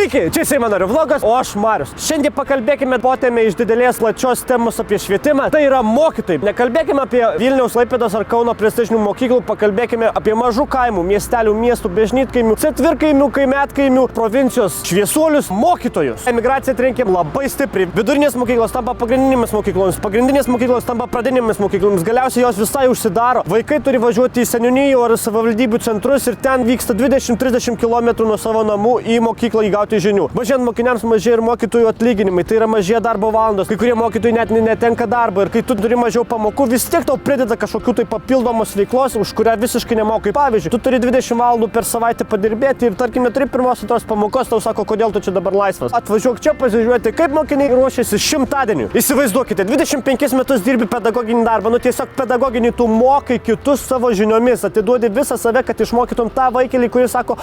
Sveiki, čia Seimo narių vlogas, o aš Marius. Šiandien pakalbėkime potėme iš didelės plačios temos apie švietimą. Tai yra mokytojai. Nekalbėkime apie Vilniaus, Klaipėdos ar Kauno prestižinių mokyklų, pakalbėkime apie mažų kaimų, miestelių, miestų, bažnytkaimių, cetvirkaimių, kaimetkaimių, provincijos šviesuolius, mokytojus. Emigracija trenkė labai stipriai. Vidurinės mokyklos tampa pagrindinėmis mokyklomis, pagrindinės mokyklos tampa pradinėmis mokyklomis. Galiausiai jos visai užsidaro. Vaikai turi važiuoti į seniūnijų ar savivaldybių centrus ir ten vyksta 20-30 km nuo savo namų į mokyklą įgauti žinių. Važiuojant mokiniams mažėja ir mokytojų atlyginimai, tai yra mažėja darbo valandos. Kai kurie mokytojai net netenka darbo ir kai tu turi mažiau pamokų, vis tiek tau prideda kažkokių tai papildomos veiklos, už kurią visiškai nemokai. Pavyzdžiui, tu turi 20 valandų per savaitę padirbėti ir tarkim neturi pirmos antros pamokos, tau sako, kodėl tu čia dabar laisvas. Atvažiuok čia pasižiūrėti, kaip mokiniai ruošiasi 100-dieniui. Įsivaizduokite, 25 metus dirbi pedagoginį darbą, nu tiesiog pedagoginį tu mokai kitus savo žiniomis, atiduodi visą save, kad išmokytum tą vaikelį, kuris sako,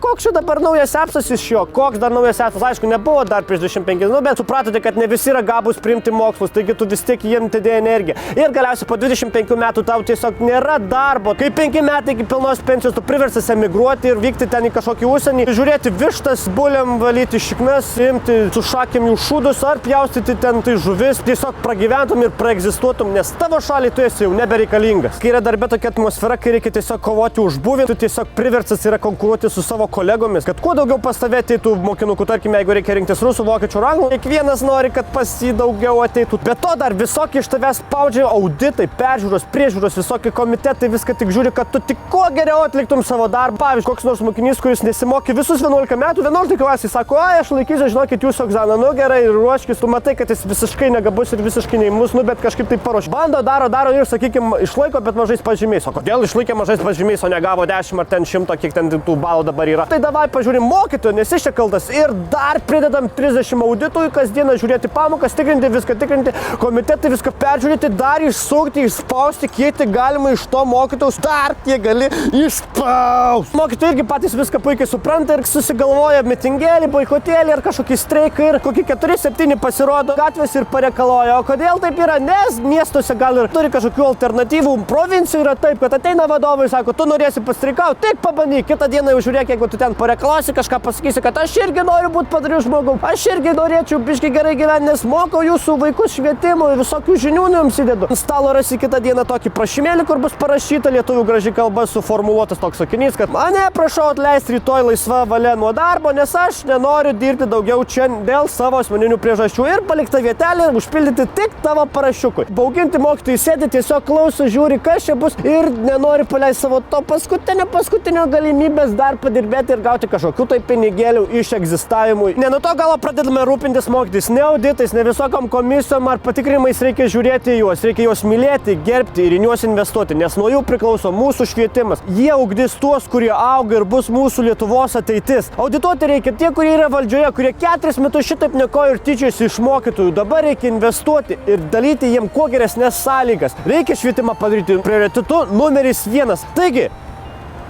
koks čia dabar naujas apsas iš jo, koks dar naujas apsas, aišku, nebuvo dar prieš 25, bet supratote, kad ne visi yra gabūs priimti mokslus, taigi tu vis tiek jiem atidėjai energiją. Ir galiausiai po 25 metų tau tiesiog nėra darbo. Kai 5 metai iki pilnos pensijos tu priversas emigruoti ir vykti ten į kažkokį užsienį, žiūrėti vištas, buliam, valyti šiknas, imti su šakėm jų šūdus ar pjaustyti ten tai žuvis, tiesiog pragyventum ir praegzistuotum, nes tavo šaliai tu esi jau nebereikalingas. Kai yra darbe tokia atmosfera, kai reikia tiesiog kovoti už buvį, tu tiesiog priversas yra konkuruoti su savo kolegomis, kad kuo daugiau pas tave ateitų mokinukų, tarkime, jeigu reikia rinktis rusų, vokiečių, anglų, kiekvienas nori, kad pas jį daugiau ateitų. Be to dar visokie iš tavęs spaudžia auditai, peržiūros, priežiūros, visokie komitetai, viską tik žiūri, kad tu tik kuo geriau atliktum savo darbą. Pavyzdžiui, koks nors mokinys, kuris nesimokė visus 11 metų, 11 klasėje sako, aš laikysiu, žinokit, jūsų egzaminą, nu gerai, ruoškis, tu matai, kad jis visiškai negabus ir visiškai neįmus, nu bet kažkaip tai paruoš. Bando, daro ir, sakykime, išlaiko, bet mažais pažymiais. O kodėl išlaikė mažais pažymiais, o negavo 10 ar ten 100, kiek ten tų balų dabar yra? Tai davai pažiūrim mokytojų, nes iš čia kaltas ir dar pridedam 30 auditojų kasdieną žiūrėti pamokas, tikrinti viską, tikrinti komitetai, viską peržiūrėti, dar išsukti, išspausti, kiek tai galima iš to mokytojus, dar kiek gali išspausti. Mokytojai irgi patys viską puikiai supranta ir susigalvoja mitingėlį, boikotėlį ar kažkokį streiką ir kokį 4-7 pasirodo gatvės ir parekaloja. O kodėl taip yra? Nes miestuose gal ir turi kažkokių alternatyvų. Provincijų yra taip, kad ateina vadovai, sako, tu norėsi pastreikauti, tik pabandyk. Kitą dieną jau žiūrėk, jeigu tu ten parekalausi, kažką pasakysi, kad aš irgi noriu būti padariu žmogum, aš irgi norėčiau biškai gerai gyventi, nes mokau jūsų vaikus švietimo ir visokių žinių jums įdedu. Ant stalo rasi kitą dieną tokį prašymėlį, kur bus parašyta lietuvių graži kalba suformuluotas toks sakinys, kad mane prašau atleisti rytoj laisva valia nuo darbo, nes aš nenoriu dirbti daugiau čia dėl savo asmeninių priežasčių ir palikta vietelė užpildyti tik tavo parašiukui. Bauginti mokytojai sėdi, tiesiog klauso, žiūri, kas čia bus ir nenori paleisti savo to paskutinio galimybės dar padirbėti ir gauti kažkokių tai pinigėlių iš egzistavimui. Ne nuo to galo pradedame rūpintis mokytis, ne auditais, ne visokiam komisijom ar patikrinimais, reikia žiūrėti juos, reikia juos mylėti, gerbti ir į juos investuoti, nes nuo jų priklauso mūsų švietimas. Jie ugdys tuos, kurie auga ir bus mūsų Lietuvos ateitis. Audituoti reikia tie, kurie yra valdžioje, kurie 4 metus šitaip nekoja ir tyčiasi iš mokytojų. Dabar reikia investuoti ir dalyti jiem kuo geresnės sąlygas. Reikia švietimą padaryti prioritetu numeris 1. Taigi,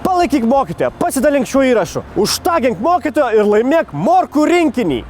palaikyk mokytoją, pasidalink šiuo įrašu, užtagink mokytoją ir laimėk morkų rinkinį.